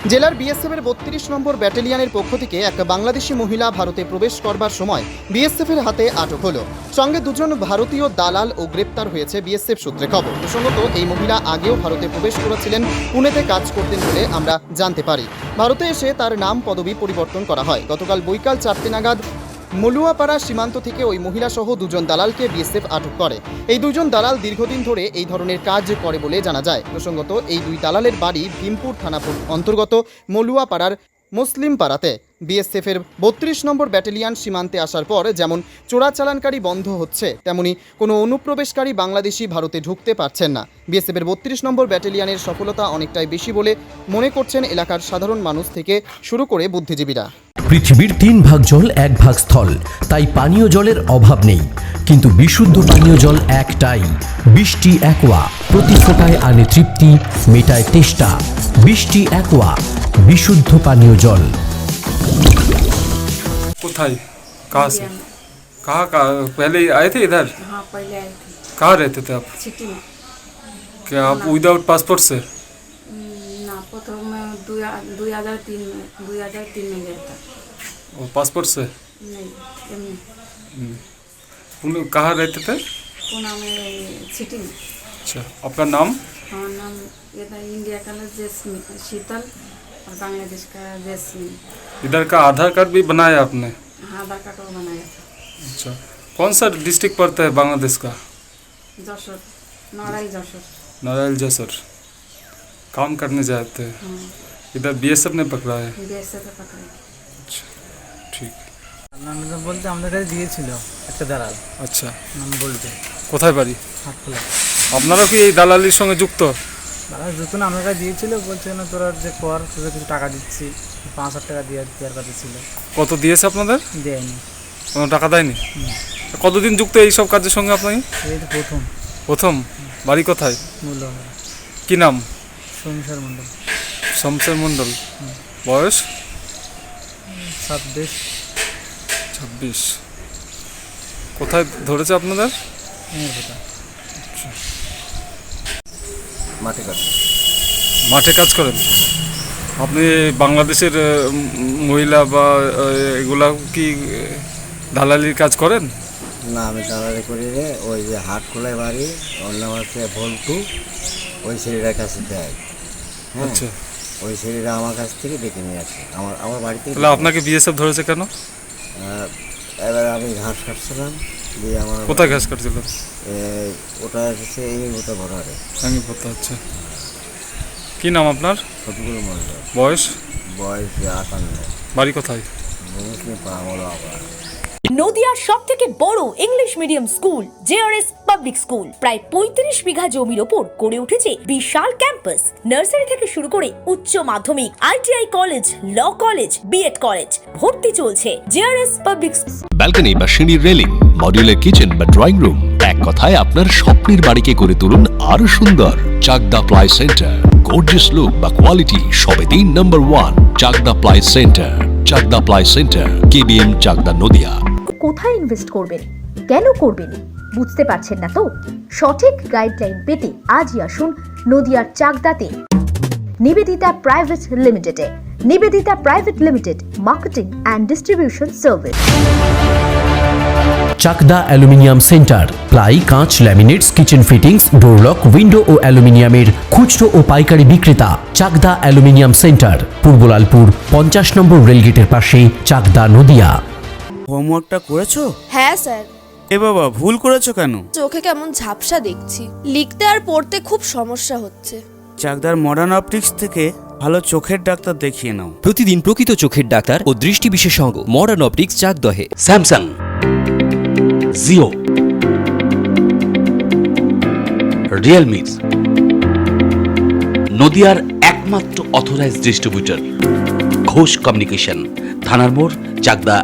জেলার বিএসএফের ৩২ নম্বর ব্যাটালিয়নের পক্ষ থেকে এক বাংলাদেশি মহিলা ভারতে প্রবেশ করবার সময় বিএসএফের হাতে আটক হলো। সঙ্গে দুজন ভারতীয় দালাল ও গ্রেপ্তার হয়েছে বিএসএফ সূত্রে খবর। প্রসঙ্গত, এই মহিলা আগেও ভারতে প্রবেশ করেছিলেন, পুনেতে কাজ করতেন বলে আমরা জানতে পারি। ভারতে এসে তার নাম পদবি পরিবর্তন করা হয়। গতকাল বৈকাল ৪টে নাগাদ মলুয়াপাড়া সীমান্ত থেকে ওই মহিলাসহ দুজন দালালকে বিএসএফ আটক করে। এই দুজন দালাল দীর্ঘদিন ধরে এই ধরনের কাজ করে বলে জানা যায়। প্রসঙ্গত, এই দুই দালালের বাড়ি ভীমপুর থানা অন্তর্গত মলুয়াপাড়ার মুসলিম পাড়াতে। বিএসএফের ৩২ নম্বর ব্যাটালিয়ন সীমান্তে আসার পর যেমন চোরাচালানকারী বন্ধ হচ্ছে, তেমনি কোনো অনুপ্রবেশকারী বাংলাদেশি ভারতে ঢুকতে পারছেন না। বিএসএফের ৩২ নম্বর ব্যাটালিয়নের সফলতা অনেকটাই বেশি বলে মনে করছেন এলাকার সাধারণ মানুষ থেকে শুরু করে বুদ্ধিজীবীরা। পৃথিবীর ৩ ভাগ জল ১ ভাগ স্থল, তাই পানীয় জলের অভাব নেই। কিন্তু বিশুদ্ধ পানীয় জল একটাই, বৃষ্টি অ্যাকোয়া। প্রতি ফোঁটায় আনে তৃপ্তি, মেটায় তেষ্টা। বৃষ্টি অ্যাকোয়া, বিশুদ্ধ পানীয় জল। कोथाई कहाँ से कहाँ पहले आए थे इधर? हाँ, पहले आए थे कहाँ रहते थे आप? सिटी में। क्या आप विदाउट पासपोर्ट से? ना प्रथम में 2003 में गया था। और पासपोर्ट से? नहीं, एमनी कहाँ रहते थे? पुणे में सिटी में। अच्छा, आपका नाम? हाँ, नाम ये था इंडिया का जैस्मी शीतल और बांग्लादेश का जैस्मी। इधर का आधार कार्ड भी बनाया आपने? हाँ, आधार कार्ड वो बनाया था। अच्छा, कौन सा डिस्ट्रिक्ट पड़ता है बांग्लादेश का? जशोर, नारायण जशोर। नारायण जसर। काम करने जाते हैं, हाँ, इधर बीएसएफ ने पकड़ा है। बीएसएफ से पकड़े। अच्छा, ठीक। নাম বলতে আমাদের কাছে দিয়েছিল একটা দালাল, আচ্ছা, নাম বলতে কোথায় বাড়ি? হাটখোলা। আপনারা কি এই দালালির সঙ্গে যুক্ত? দালাল যখন আমার কাছে দিয়েছিল, বলছে না তোরা যে কর, তোদের কিছু টাকা দিচ্ছি, ৫,০০০ টাকা দেওয়ার কথা ছিল, কত দিয়েছে আপনাদের? দেয়নি। কোনো টাকা দেয়নি? কতদিন যুক্ত এই সব কাজের সঙ্গে আপনি? এই তো প্রথম। বাড়ি কোথায়? মূল্য কি নাম? সংসার মণ্ডল। শমশের মণ্ডল। বয়স? ২৬। 26। কোথায় ধরেছে আপনাদের? কথা মাঠে কাজ করেন আপনি? বাংলাদেশের মহিলা বা এগুলা কি দালালির কাজ করেন? না, আমি দালালি করি রে। ওই যে হাটখোলায় বাড়ি, ওর নাম হচ্ছে ভল্টু, ওই ছেলেটার কাছে দেয়। হ্যাঁ, আচ্ছা, ওই ছেলেরা আমার কাছ থেকে ডেকে নিয়ে আসে আমার বাড়িতে। তাহলে আপনাকে বিএসএফ ধরেছে কেন? এবার আমি ঘাস কাটছিলাম, দিয়ে আমার কোথায় ঘাস কাটছিলেন? ওটা হচ্ছে এই মতো বর্ডারে। আচ্ছা, কি নাম আপনার? সবগুলো মন্ডল। বয়স? বয়স ৫৮। বাড়ি কোথায়? মুসলিম পাড়া বলো আবার। নদিয়ার সবথেকে বড় English medium school JRS public school প্রায় ৩৫ বিঘা জমির ওপর গড়ে উঠেছে বিশাল ক্যাম্পাস। নার্সারি থেকে শুরু করে উচ্চ মাধ্যমিক, ITI college, law college, BEd college, ভর্তি চলছে জেআরএস পাবলিক। ব্যালকনি বা সিঁড়ির রেলিং, মডিউলার কিচেন বা ড্রয়িং রুম, এক কথায় আপনার স্বপ্নের বাড়িকে করে তুলুন আরো সুন্দর। Chakdah ply centre, gorgeous look বা কোয়ালিটি সবে ৩ number 1 Chakdah ply centre. Chakdah ply centre, KBM, Chakdah, Nadia. কোথায় ইনভেস্ট করবেন, কেন করবেন, বুঝতে পারছেন না তো? সঠিক গাইডলাইন পেতে আজই আসুন নদিয়ার চাকদাতে নিবেদিতা প্রাইভেট লিমিটেডে। Nivedita private limited, marketing and distribution service. Chakdah aluminium centre, ply, কাঁচ, laminates, kitchen fittings, door lock, window ও অ্যালুমিনিয়ামের খুচরো ও পাইকারি বিক্রেতা। চাকদা অ্যালুমিনিয়াম সেন্টার, পূর্ব লালপুর ৫০ নম্বর রেলগেটের পাশে, চাকদা, নদিয়া। হোমওয়ার্কটা করেছো? হ্যাঁ স্যার। এ বাবা, ভুল করেছো কেন? চোখে কেমন ঝাপসা দেখছি, লিখতে আর পড়তে খুব সমস্যা হচ্ছে। চাকদার মডার্ন অপটিক্স থেকে ভালো চোখের ডাক্তার দেখিয়ে নাও। প্রতিদিন প্রকৃত চোখের ডাক্তার ও দৃষ্টি বিশেষজ্ঞ মডার্ন অপটিক্স, চাকদহে। স্যামসাং, জিও, রিয়েলমি, নদিয়ার একমাত্র অথরাইজড ডিস্ট্রিবিউটর ঘোষ কমিউনিকেশন, থানার মোড়, চাকদা।